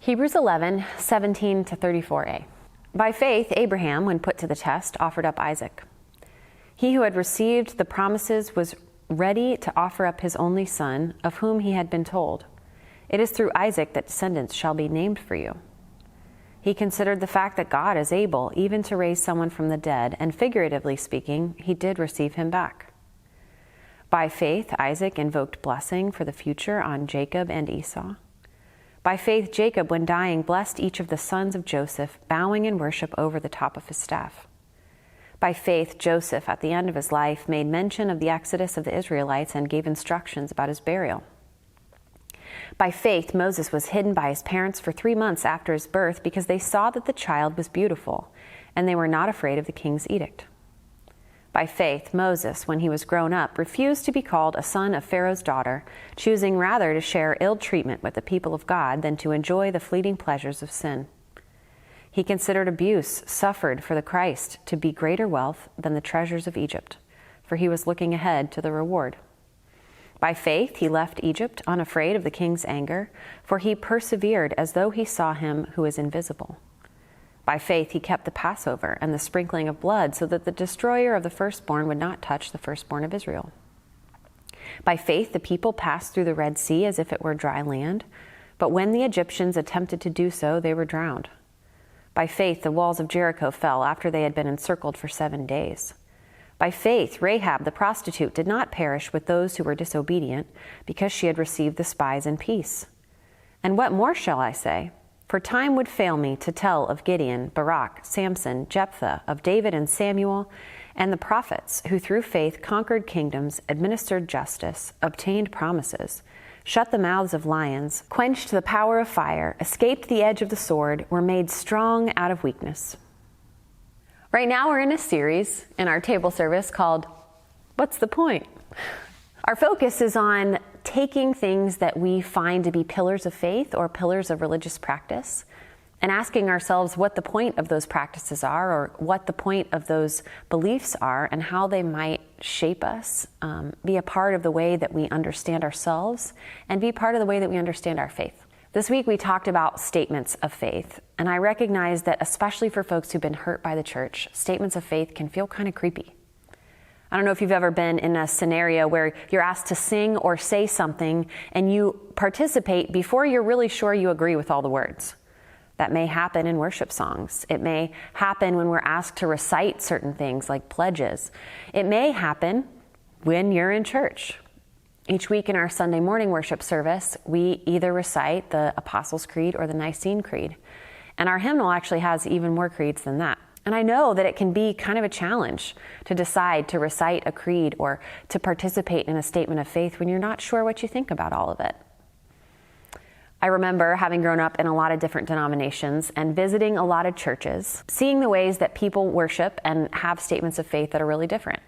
Hebrews 11:17-34a. By faith, Abraham, when put to the test, offered up Isaac. He who had received the promises was ready to offer up his only son, of whom he had been told, "It is through Isaac that descendants shall be named for you." He considered the fact that God is able even to raise someone from the dead, and figuratively speaking, he did receive him back. By faith, Isaac invoked blessing for the future on Jacob and Esau. By faith, Jacob, when dying, blessed each of the sons of Joseph, bowing in worship over the top of his staff. By faith, Joseph, at the end of his life, made mention of the exodus of the Israelites and gave instructions about his burial. By faith, Moses was hidden by his parents for 3 months after his birth because they saw that the child was beautiful, and they were not afraid of the king's edict. By faith, Moses, when he was grown up, refused to be called a son of Pharaoh's daughter, choosing rather to share ill treatment with the people of God than to enjoy the fleeting pleasures of sin. He considered abuse suffered for the Christ to be greater wealth than the treasures of Egypt, for he was looking ahead to the reward. By faith, he left Egypt, unafraid of the king's anger, for he persevered as though he saw him who is invisible. By faith, he kept the Passover and the sprinkling of blood so that the destroyer of the firstborn would not touch the firstborn of Israel. By faith, the people passed through the Red Sea as if it were dry land, but when the Egyptians attempted to do so, they were drowned. By faith, the walls of Jericho fell after they had been encircled for 7 days. By faith, Rahab the prostitute did not perish with those who were disobedient, because she had received the spies in peace. And what more shall I say? For time would fail me to tell of Gideon, Barak, Samson, Jephthah, of David and Samuel, and the prophets, who through faith conquered kingdoms, administered justice, obtained promises, shut the mouths of lions, quenched the power of fire, escaped the edge of the sword, were made strong out of weakness. Right now we're in a series in our table service called, What's the Point? Our focus is on taking things that we find to be pillars of faith or pillars of religious practice and asking ourselves what the point of those practices are, or what the point of those beliefs are, and how they might shape us, be a part of the way that we understand ourselves, and be part of the way that we understand our faith. This week we talked about statements of faith, and I recognize that especially for folks who've been hurt by the church, statements of faith can feel kind of creepy. I don't know if you've ever been in a scenario where you're asked to sing or say something and you participate before you're really sure you agree with all the words. That may happen in worship songs. It may happen when we're asked to recite certain things like pledges. It may happen when you're in church. Each week in our Sunday morning worship service, we either recite the Apostles' Creed or the Nicene Creed. And our hymnal actually has even more creeds than that. And I know that it can be kind of a challenge to decide to recite a creed or to participate in a statement of faith when you're not sure what you think about all of it. I remember having grown up in a lot of different denominations and visiting a lot of churches, seeing the ways that people worship and have statements of faith that are really different.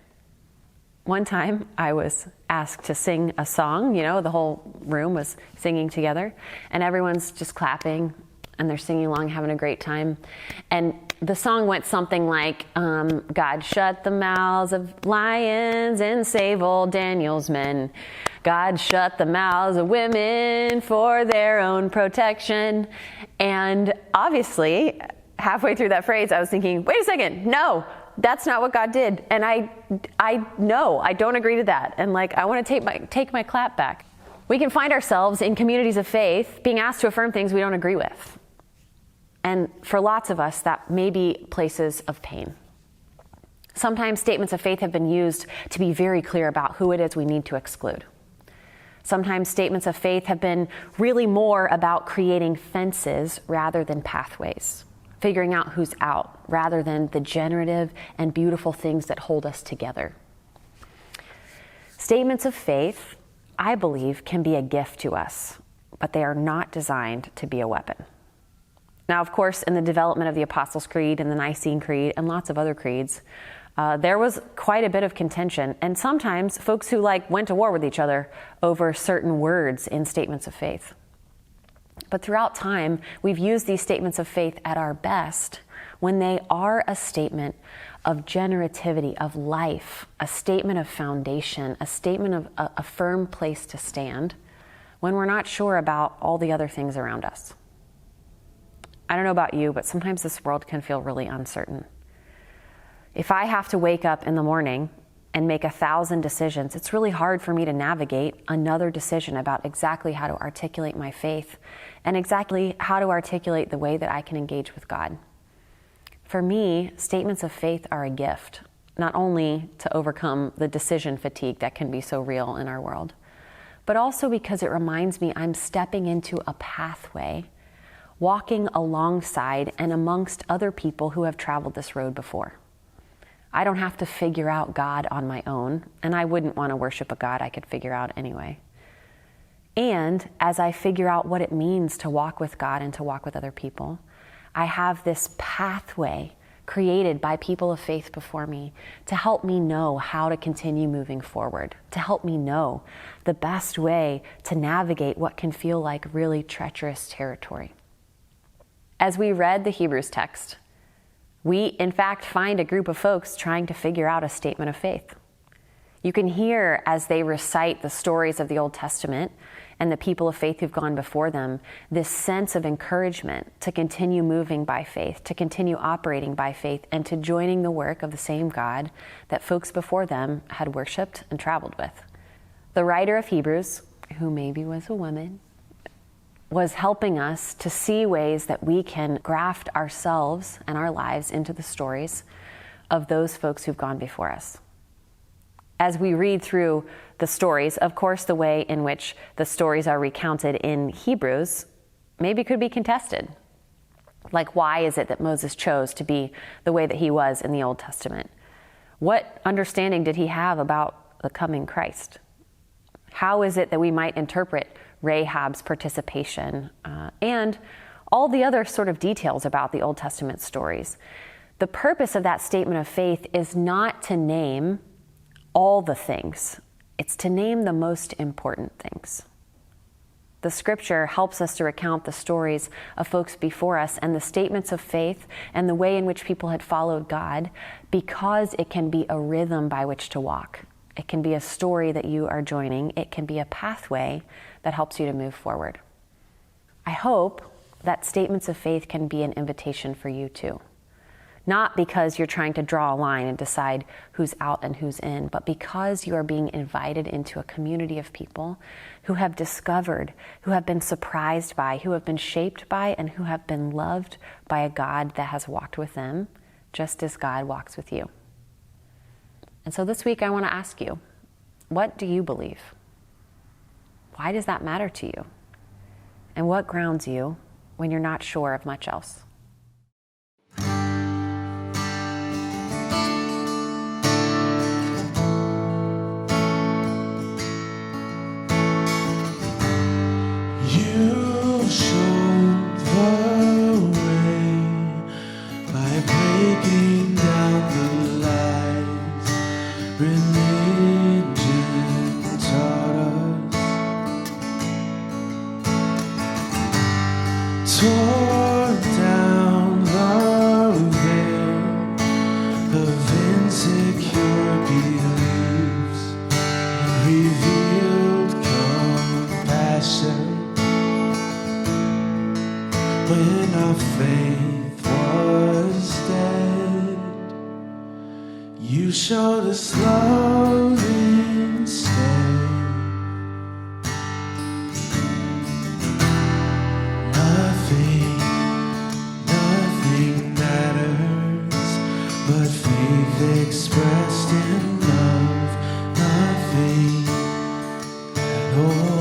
One time I was asked to sing a song, the whole room was singing together, and everyone's just clapping and they're singing along, having a great time. And the song went something like, God shut the mouths of lions and save old Daniel's men. God shut the mouths of women for their own protection. And obviously, halfway through that phrase, I was thinking, wait a second, no, that's not what God did. And I don't agree to that. And I want to take my clap back. We can find ourselves in communities of faith being asked to affirm things we don't agree with. And for lots of us, that may be places of pain. Sometimes statements of faith have been used to be very clear about who it is we need to exclude. Sometimes statements of faith have been really more about creating fences rather than pathways, figuring out who's out rather than the generative and beautiful things that hold us together. Statements of faith, I believe, can be a gift to us, but they are not designed to be a weapon. Now, of course, in the development of the Apostles' Creed and the Nicene Creed and lots of other creeds, there was quite a bit of contention, and sometimes folks who went to war with each other over certain words in statements of faith. But throughout time, we've used these statements of faith at our best when they are a statement of generativity, of life, a statement of foundation, a statement of a firm place to stand, when we're not sure about all the other things around us. I don't know about you, but sometimes this world can feel really uncertain. If I have to wake up in the morning and make 1,000 decisions, it's really hard for me to navigate another decision about exactly how to articulate my faith and exactly how to articulate the way that I can engage with God. For me, statements of faith are a gift, not only to overcome the decision fatigue that can be so real in our world, but also because it reminds me I'm stepping into a pathway, walking alongside and amongst other people who have traveled this road before. I don't have to figure out God on my own, and I wouldn't want to worship a God I could figure out anyway. And as I figure out what it means to walk with God and to walk with other people, I have this pathway created by people of faith before me to help me know how to continue moving forward, to help me know the best way to navigate what can feel like really treacherous territory. As we read the Hebrews text, we in fact find a group of folks trying to figure out a statement of faith. You can hear as they recite the stories of the Old Testament and the people of faith who've gone before them, this sense of encouragement to continue moving by faith, to continue operating by faith, and to joining the work of the same God that folks before them had worshiped and traveled with. The writer of Hebrews, who maybe was a woman, was helping us to see ways that we can graft ourselves and our lives into the stories of those folks who've gone before us. As we read through the stories, of course, the way in which the stories are recounted in Hebrews maybe could be contested. Like, why is it that Moses chose to be the way that he was in the Old Testament? What understanding did he have about the coming Christ? How is it that we might interpret Rahab's participation and all the other sort of details about the Old Testament stories? The purpose of that statement of faith is not to name all the things. It's to name the most important things. The scripture helps us to recount the stories of folks before us and the statements of faith and the way in which people had followed God, because it can be a rhythm by which to walk. It can be a story that you are joining. It can be a pathway that helps you to move forward. I hope that statements of faith can be an invitation for you too. Not because you're trying to draw a line and decide who's out and who's in, but because you are being invited into a community of people who have discovered, who have been surprised by, who have been shaped by, and who have been loved by a God that has walked with them, just as God walks with you. And so this week I want to ask you, what do you believe? Why does that matter to you? And what grounds you when you're not sure of much else? When our faith was dead, you showed us love instead. Nothing matters but faith expressed in love. Nothing at all.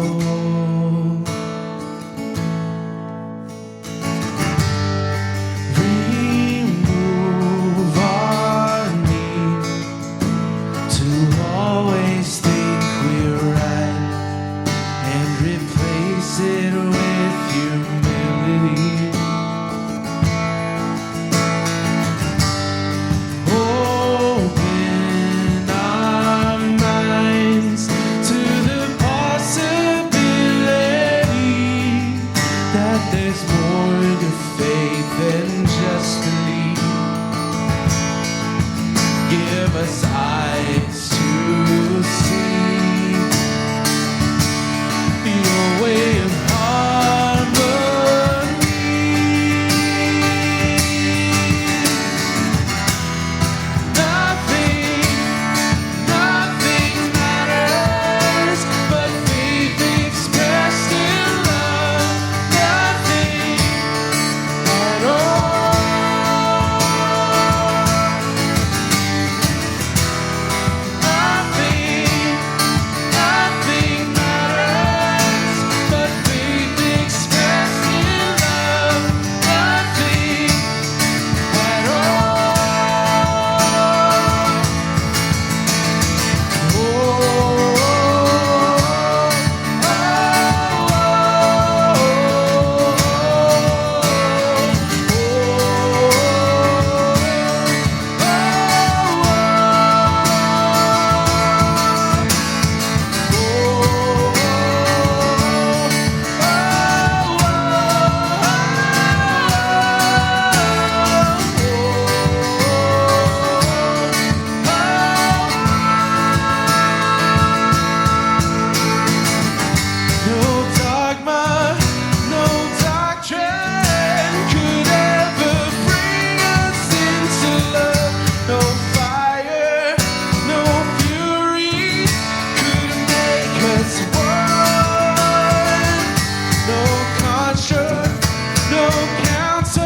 counsel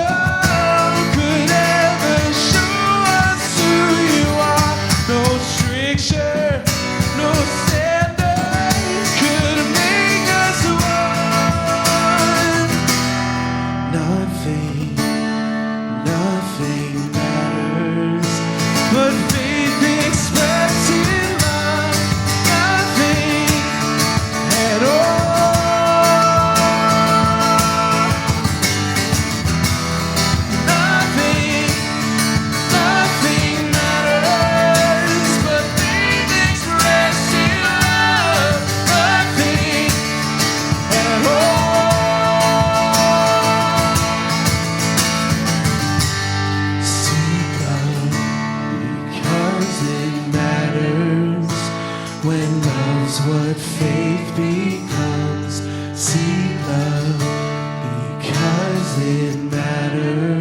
could ever show us who you are. No stricture, no standard could make us one. Nothing matters but faith expressed in love. Nothing at all. Nothing matters but faith expressed in love. Nothing at all. Seek love because it matters. When love's what faith becomes. Seek love because it matters.